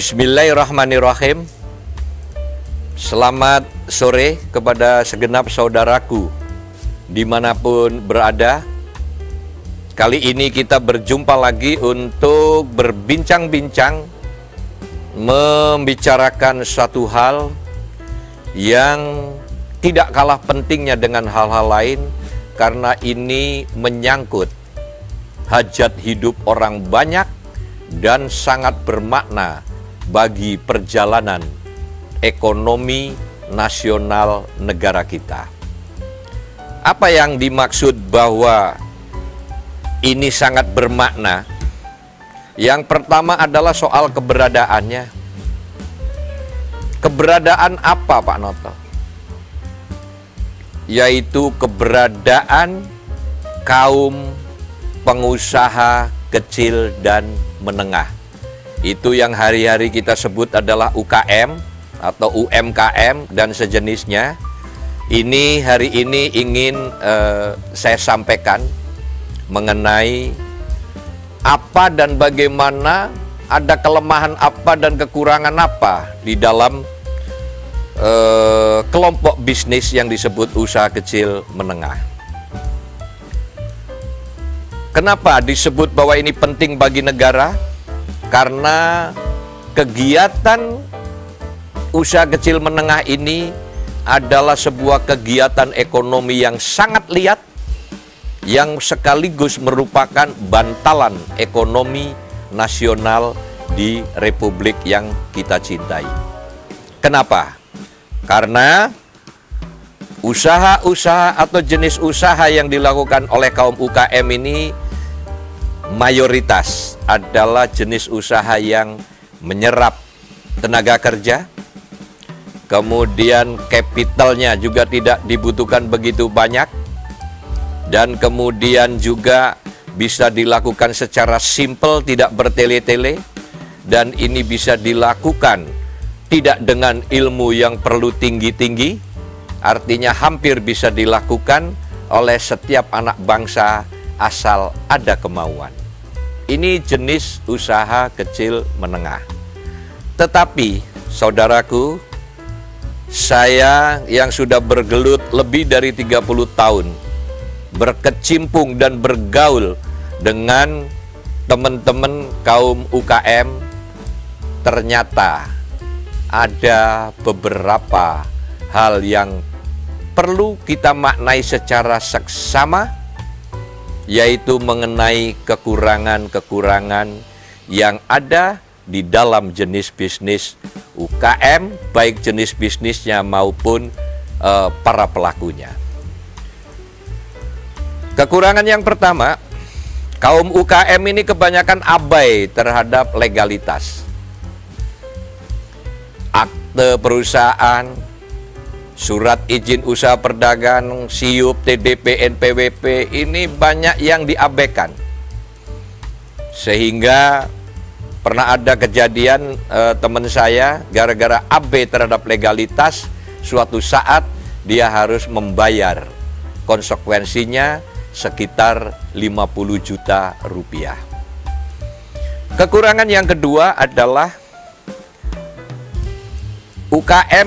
Bismillahirrahmanirrahim. Selamat sore kepada segenap saudaraku dimanapun berada. Kali ini kita berjumpa lagi untuk berbincang-bincang, membicarakan suatu hal yang tidak kalah pentingnya dengan hal-hal lain, karena ini menyangkut hajat hidup orang banyak dan sangat bermakna bagi perjalanan ekonomi nasional negara kita. Apa yang dimaksud bahwa ini sangat bermakna? Yang pertama adalah soal keberadaannya. Keberadaan apa, Pak Noto? Yaitu keberadaan kaum pengusaha kecil dan menengah. Itu yang hari-hari kita sebut adalah UKM atau UMKM dan sejenisnya. Ini hari ini ingin saya sampaikan mengenai apa dan bagaimana, ada kelemahan apa dan kekurangan apa di dalam kelompok bisnis yang disebut usaha kecil menengah. Kenapa disebut bahwa ini penting bagi negara? Karena kegiatan usaha kecil menengah ini adalah sebuah kegiatan ekonomi yang sangat liat, yang sekaligus merupakan bantalan ekonomi nasional di Republik yang kita cintai. Kenapa? Karena usaha-usaha atau jenis usaha yang dilakukan oleh kaum UKM ini mayoritas adalah jenis usaha yang menyerap tenaga kerja, kemudian kapitalnya juga tidak dibutuhkan begitu banyak, dan kemudian juga bisa dilakukan secara simpel, tidak bertele-tele, dan ini bisa dilakukan tidak dengan ilmu yang perlu tinggi-tinggi, artinya hampir bisa dilakukan oleh setiap anak bangsa asal ada kemauan. Ini jenis usaha kecil menengah. Tetapi, saudaraku, saya yang sudah bergelut lebih dari 30 tahun, berkecimpung dan bergaul dengan teman-teman kaum UKM, ternyata ada beberapa hal yang perlu kita maknai secara seksama, yaitu mengenai kekurangan-kekurangan yang ada di dalam jenis bisnis UKM, baik jenis bisnisnya maupun para pelakunya. Kekurangan yang pertama, kaum UKM ini kebanyakan abai terhadap legalitas. Akte perusahaan, surat izin usaha perdagangan, SIUP, TDP, NPWP, ini banyak yang diabaikan. Sehingga pernah ada kejadian teman saya, gara-gara abai terhadap legalitas, suatu saat dia harus membayar konsekuensinya sekitar 50 juta rupiah. Kekurangan yang kedua adalah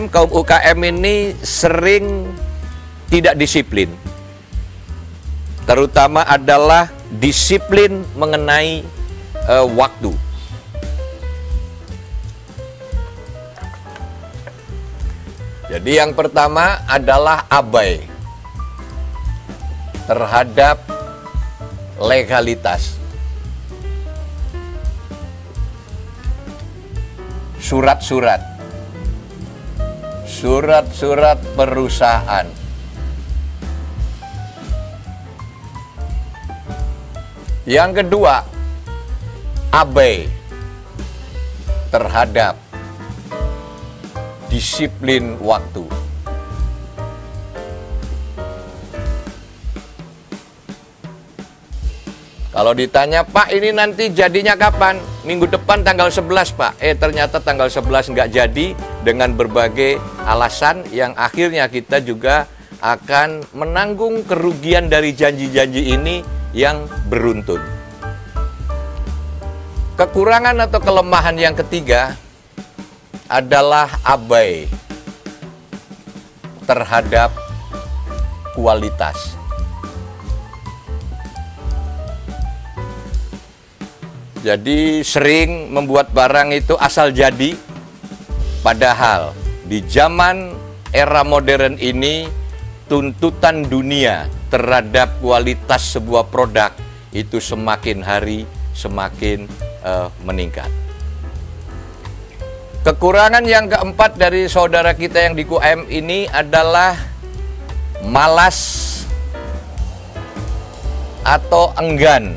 kaum UKM ini sering tidak disiplin. Terutama adalah disiplin mengenai waktu. Jadi yang pertama adalah abai terhadap legalitas. Surat-surat perusahaan. Yang kedua, abai terhadap disiplin waktu. Kalau ditanya, Pak, ini nanti jadinya kapan? Minggu depan tanggal 11, Pak. Ternyata tanggal 11 nggak jadi dengan berbagai alasan yang akhirnya kita juga akan menanggung kerugian dari janji-janji ini yang beruntun. Kekurangan atau kelemahan yang ketiga adalah abai terhadap kualitas. Jadi sering membuat barang itu asal jadi, padahal di zaman era modern ini tuntutan dunia terhadap kualitas sebuah produk itu semakin hari semakin meningkat. Kekurangan yang keempat dari saudara kita yang di QM ini adalah malas atau enggan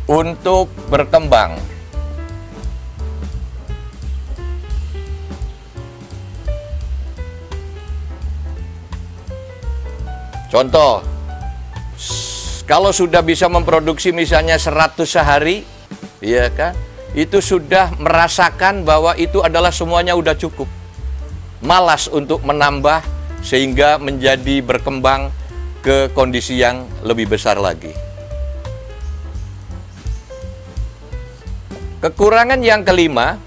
untuk berkembang. Contoh, kalau sudah bisa memproduksi misalnya 100 sehari, ya kan? Itu sudah merasakan bahwa itu adalah semuanya udah cukup. Malas untuk menambah sehingga menjadi berkembang ke kondisi yang lebih besar lagi. Kekurangan yang kelima,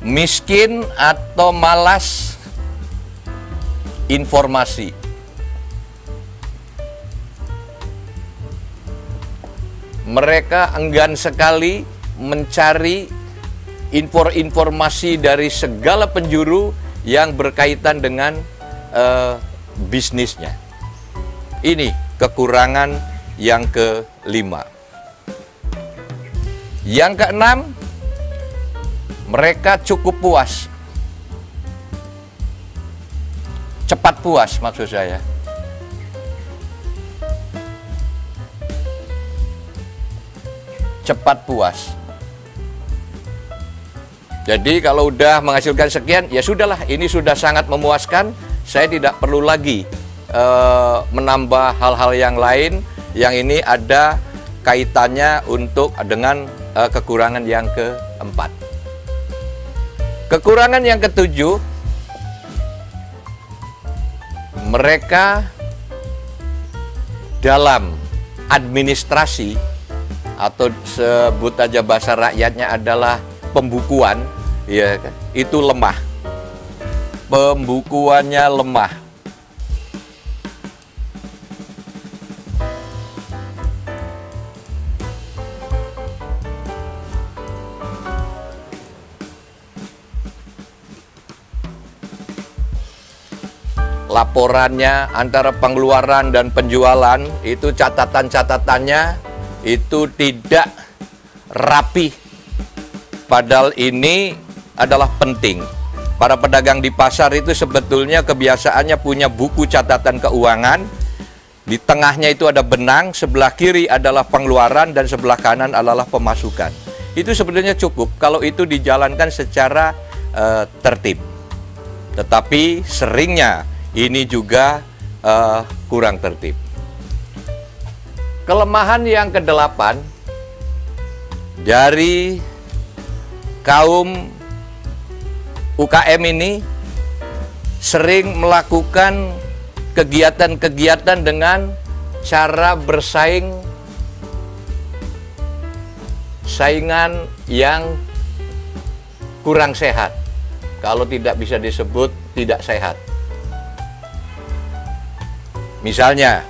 miskin atau malas informasi. Mereka enggan sekali mencari informasi dari segala penjuru yang berkaitan dengan bisnisnya. Ini kekurangan yang kelima. Yang keenam, mereka cukup puas. Cepat puas maksud saya. Cepat puas. Jadi kalau udah menghasilkan sekian, ya sudahlah, ini sudah sangat memuaskan. Saya tidak perlu lagi menambah hal-hal yang lain. Yang ini ada kaitannya untuk dengan kekurangan yang keempat. Kekurangan yang ketujuh, mereka dalam administrasi atau sebut aja bahasa rakyatnya adalah pembukuan, ya kan? Itu lemah. Pembukuannya lemah. Laporannya antara pengeluaran dan penjualan itu catatan-catatannya itu tidak rapi. Padahal ini adalah penting. Para pedagang di pasar itu sebetulnya kebiasaannya punya buku catatan keuangan. Di tengahnya itu ada benang, sebelah kiri adalah pengeluaran dan sebelah kanan adalah pemasukan. Itu sebenarnya cukup kalau itu dijalankan secara tertib. Tetapi seringnya ini juga kurang tertib. Kelemahan yang kedelapan dari kaum UKM ini sering melakukan kegiatan-kegiatan dengan cara saingan yang kurang sehat. Kalau tidak bisa disebut tidak sehat. Misalnya,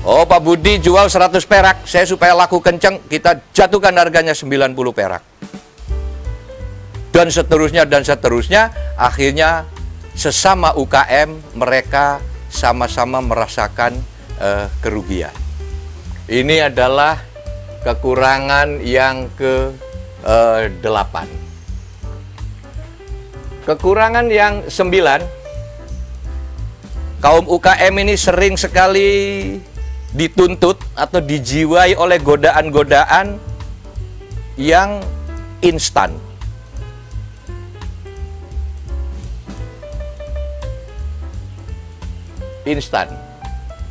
oh Pak Budi jual 100 perak, saya supaya laku kenceng, kita jatuhkan harganya 90 perak. Dan seterusnya, akhirnya sesama UKM mereka sama-sama merasakan kerugian. Ini adalah kekurangan yang ke-8. Kekurangan yang 9, kaum UKM ini sering sekali dituntut atau dijiwai oleh godaan-godaan yang instan. Instan.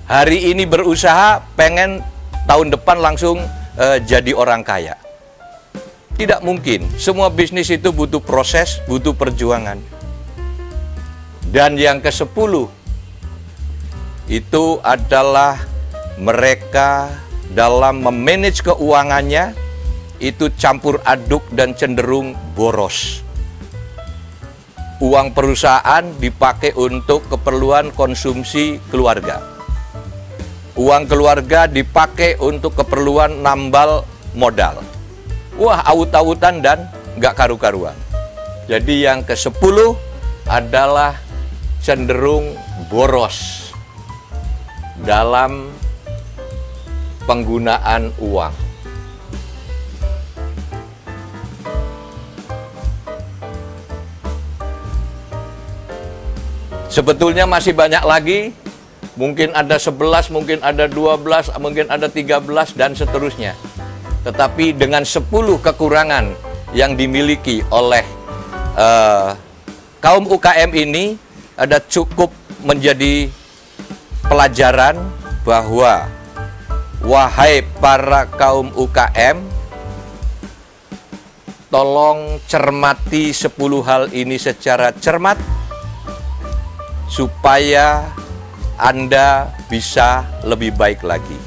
Hari ini berusaha, pengen tahun depan langsung jadi orang kaya. Tidak mungkin. Semua bisnis itu butuh proses, butuh perjuangan. Dan yang ke-10, itu adalah mereka dalam memanage keuangannya itu campur aduk dan cenderung boros. Uang perusahaan dipakai untuk keperluan konsumsi keluarga. Uang keluarga dipakai untuk keperluan nambal modal. Wah, aut-autan dan nggak karu-karuan. Jadi yang ke-10 adalah cenderung boros dalam penggunaan uang. Sebetulnya masih banyak lagi, mungkin ada 11, mungkin ada 12, mungkin ada 13, dan seterusnya. Tetapi dengan 10 kekurangan yang dimiliki oleh kaum UKM ini, ada cukup menjadi pelajaran bahwa wahai para kaum UKM, tolong cermati 10 hal ini secara cermat, supaya Anda bisa lebih baik lagi.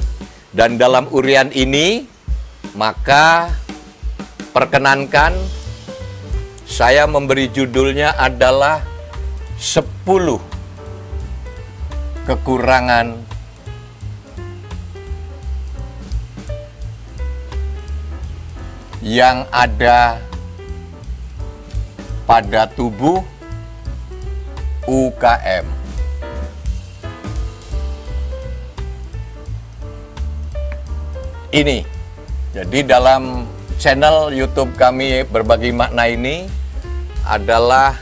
Dan dalam urian ini, maka perkenankan saya memberi judulnya adalah 10 kekurangan yang ada pada tubuh UKM. Ini, jadi dalam channel YouTube kami Berbagi Makna ini adalah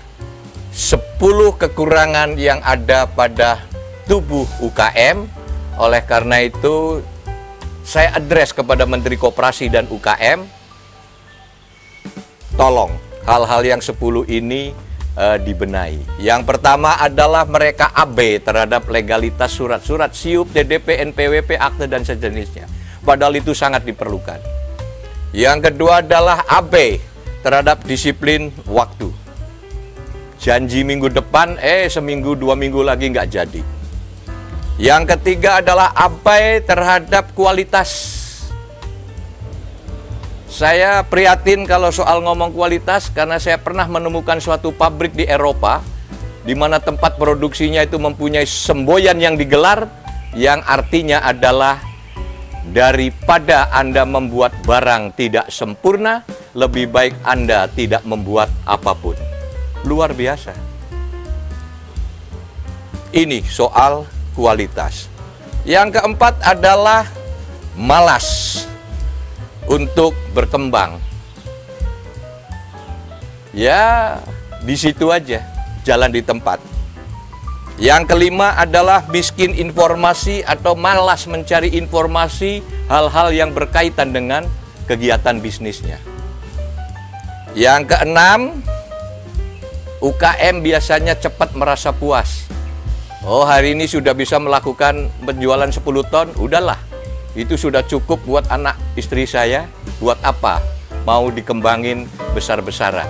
10 kekurangan yang ada pada tubuh UKM. Oleh karena itu, saya address kepada Menteri Koperasi dan UKM, tolong hal-hal yang 10 ini dibenahi. Yang pertama adalah mereka abai terhadap legalitas surat-surat SIUP, DDP, NPWP, akte, dan sejenisnya. Padahal itu sangat diperlukan. Yang kedua adalah abai terhadap disiplin waktu. Janji minggu depan, seminggu 2 minggu lagi nggak jadi. Yang ketiga adalah abai terhadap kualitas. Saya prihatin kalau soal ngomong kualitas, karena saya pernah menemukan suatu pabrik di Eropa, di mana tempat produksinya itu mempunyai semboyan yang digelar, yang artinya adalah daripada Anda membuat barang tidak sempurna, lebih baik Anda tidak membuat apapun. Luar biasa. Ini soal kualitas. Yang keempat adalah malas untuk berkembang. Ya, di situ aja, jalan di tempat. Yang kelima adalah miskin informasi atau malas mencari informasi hal-hal yang berkaitan dengan kegiatan bisnisnya. Yang keenam, UKM biasanya cepat merasa puas. Oh, hari ini sudah bisa melakukan penjualan 10 ton, udahlah. Itu sudah cukup buat anak istri saya, buat apa mau dikembangin besar-besaran.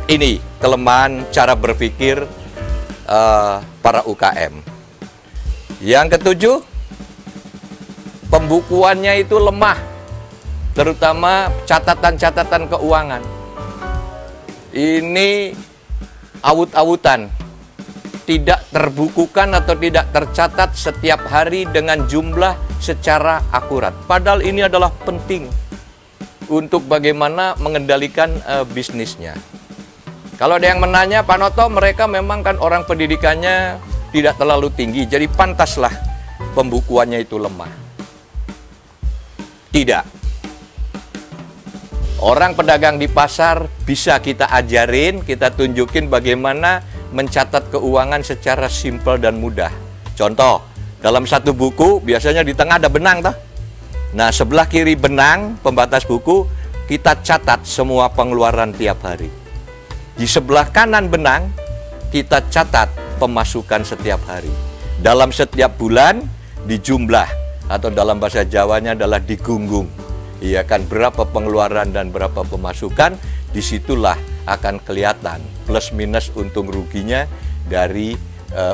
Ini kelemahan cara berpikir para UKM. Yang ketujuh, pembukuannya itu lemah, terutama catatan-catatan keuangan. Ini awut-awutan, tidak terbukukan atau tidak tercatat setiap hari dengan jumlah secara akurat. Padahal ini adalah penting untuk bagaimana mengendalikan bisnisnya. Kalau ada yang menanya, Pak Noto, mereka memang kan orang pendidikannya tidak terlalu tinggi, jadi pantaslah pembukuannya itu lemah. Tidak. Orang pedagang di pasar bisa kita ajarin, kita tunjukin bagaimana mencatat keuangan secara simpel dan mudah. Contoh, dalam satu buku biasanya di tengah ada benang toh. Nah, sebelah kiri benang pembatas buku kita catat semua pengeluaran tiap hari. Di sebelah kanan benang kita catat pemasukan setiap hari. Dalam setiap bulan dijumlah, atau dalam bahasa Jawanya adalah digunggung. Iya kan, berapa pengeluaran dan berapa pemasukan, disitulah akan kelihatan plus minus untung ruginya dari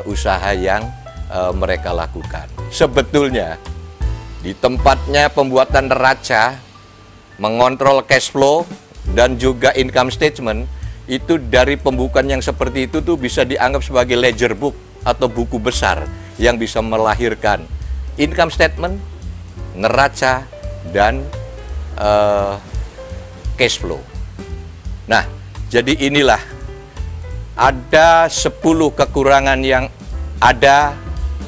usaha yang mereka lakukan. Sebetulnya di tempatnya pembuatan neraca, mengontrol cash flow, dan juga income statement, itu dari pembukaan yang seperti itu tuh bisa dianggap sebagai ledger book atau buku besar yang bisa melahirkan income statement, neraca, dan cash flow. Nah, jadi inilah ada 10 kekurangan yang ada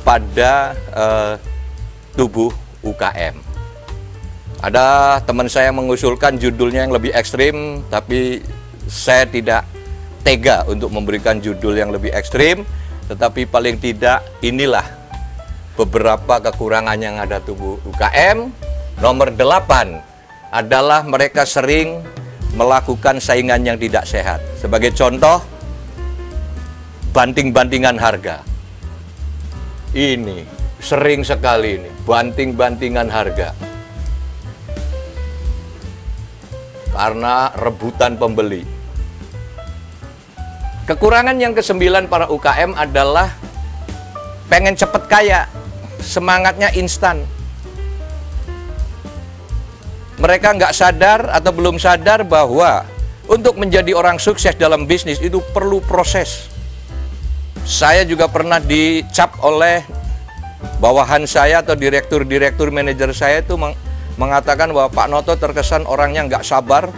pada tubuh UKM. Ada teman saya mengusulkan judulnya yang lebih ekstrim, tapi saya tidak tega untuk memberikan judul yang lebih ekstrim, tetapi paling tidak inilah beberapa kekurangan yang ada tubuh UKM. Nomor 8 adalah mereka sering melakukan saingan yang tidak sehat. Sebagai contoh, banting-bantingan harga. Ini sering sekali ini, banting-bantingan harga. Karena rebutan pembeli. Kekurangan yang ke-9 para UKM adalah pengen cepet kaya, semangatnya instan. Mereka nggak sadar atau belum sadar bahwa untuk menjadi orang sukses dalam bisnis itu perlu proses. Saya juga pernah dicap oleh bawahan saya atau direktur manajer saya itu mengatakan bahwa Pak Noto terkesan orangnya nggak sabar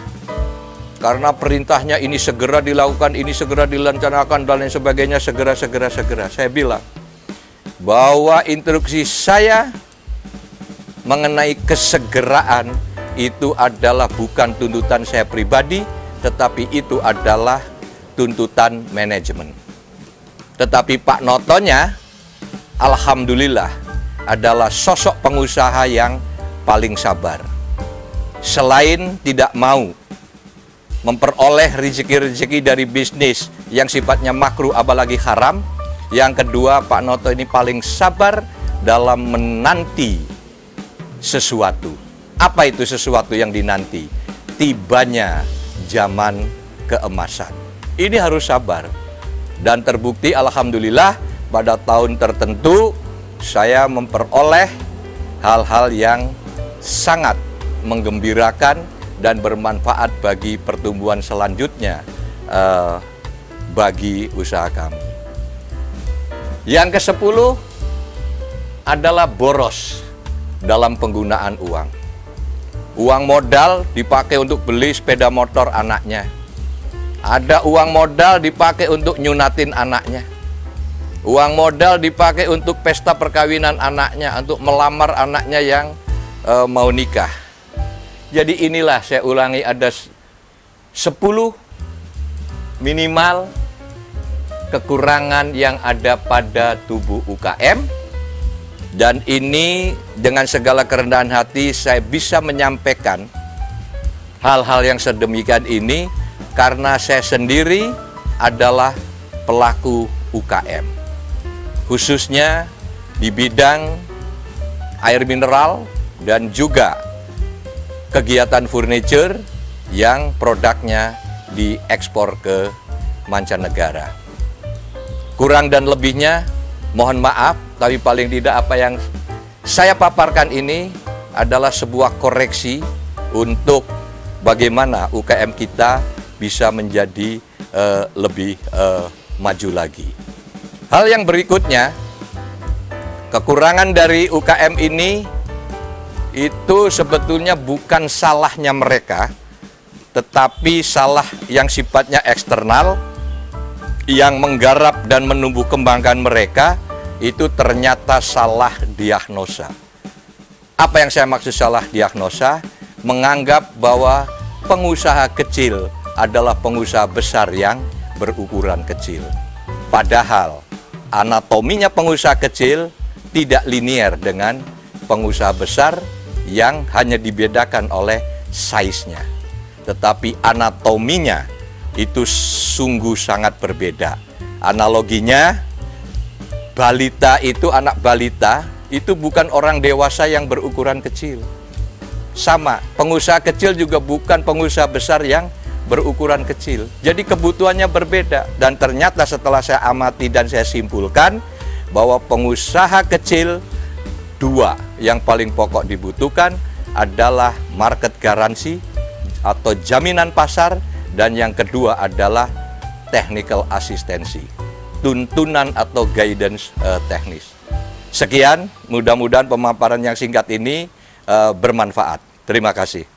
karena perintahnya ini segera dilakukan, ini segera dilaksanakan, dan lain sebagainya, segera. Saya bilang bahwa instruksi saya mengenai kesegeraan itu adalah bukan tuntutan saya pribadi, tetapi itu adalah tuntutan manajemen. Tetapi Pak Notonya, alhamdulillah, adalah sosok pengusaha yang paling sabar. Selain tidak mau memperoleh rezeki-rezeki dari bisnis yang sifatnya makruh apalagi haram, yang kedua, Pak Noto ini paling sabar dalam menanti sesuatu. Apa itu sesuatu yang dinanti? Tibanya zaman keemasan. Ini harus sabar. Dan terbukti alhamdulillah pada tahun tertentu saya memperoleh hal-hal yang sangat menggembirakan dan bermanfaat bagi pertumbuhan selanjutnya bagi usaha kami. Yang ke-10 adalah boros dalam penggunaan uang. Uang modal dipakai untuk beli sepeda motor anaknya. Ada uang modal dipakai untuk nyunatin anaknya. Uang modal dipakai untuk pesta perkawinan anaknya, untuk melamar anaknya yang mau nikah. Jadi inilah saya ulangi, ada 10 minimal kekurangan yang ada pada tubuh UKM. Dan ini dengan segala kerendahan hati saya bisa menyampaikan hal-hal yang sedemikian ini karena saya sendiri adalah pelaku UKM. Khususnya di bidang air mineral dan juga kegiatan furniture yang produknya diekspor ke mancanegara. Kurang dan lebihnya mohon maaf, tapi paling tidak apa yang saya paparkan ini adalah sebuah koreksi untuk bagaimana UKM kita bisa menjadi lebih maju lagi. Hal yang berikutnya, kekurangan dari UKM ini itu sebetulnya bukan salahnya mereka, tetapi salah yang sifatnya eksternal yang menggarap dan menumbuh kembangkan mereka. Itu ternyata salah diagnosa. Apa yang saya maksud salah diagnosa? Menganggap bahwa pengusaha kecil adalah pengusaha besar yang berukuran kecil. Padahal anatominya pengusaha kecil tidak linier dengan pengusaha besar yang hanya dibedakan oleh size-nya. Tetapi anatominya itu sungguh sangat berbeda. Analoginya, balita itu, anak balita itu bukan orang dewasa yang berukuran kecil. Sama, pengusaha kecil juga bukan pengusaha besar yang berukuran kecil. Jadi kebutuhannya berbeda. Dan ternyata setelah saya amati dan saya simpulkan bahwa pengusaha kecil dua yang paling pokok dibutuhkan adalah market garansi atau jaminan pasar, dan yang kedua adalah technical asistensi, tuntunan atau guidance teknis. Sekian, mudah-mudahan pemaparan yang singkat ini bermanfaat. Terima kasih.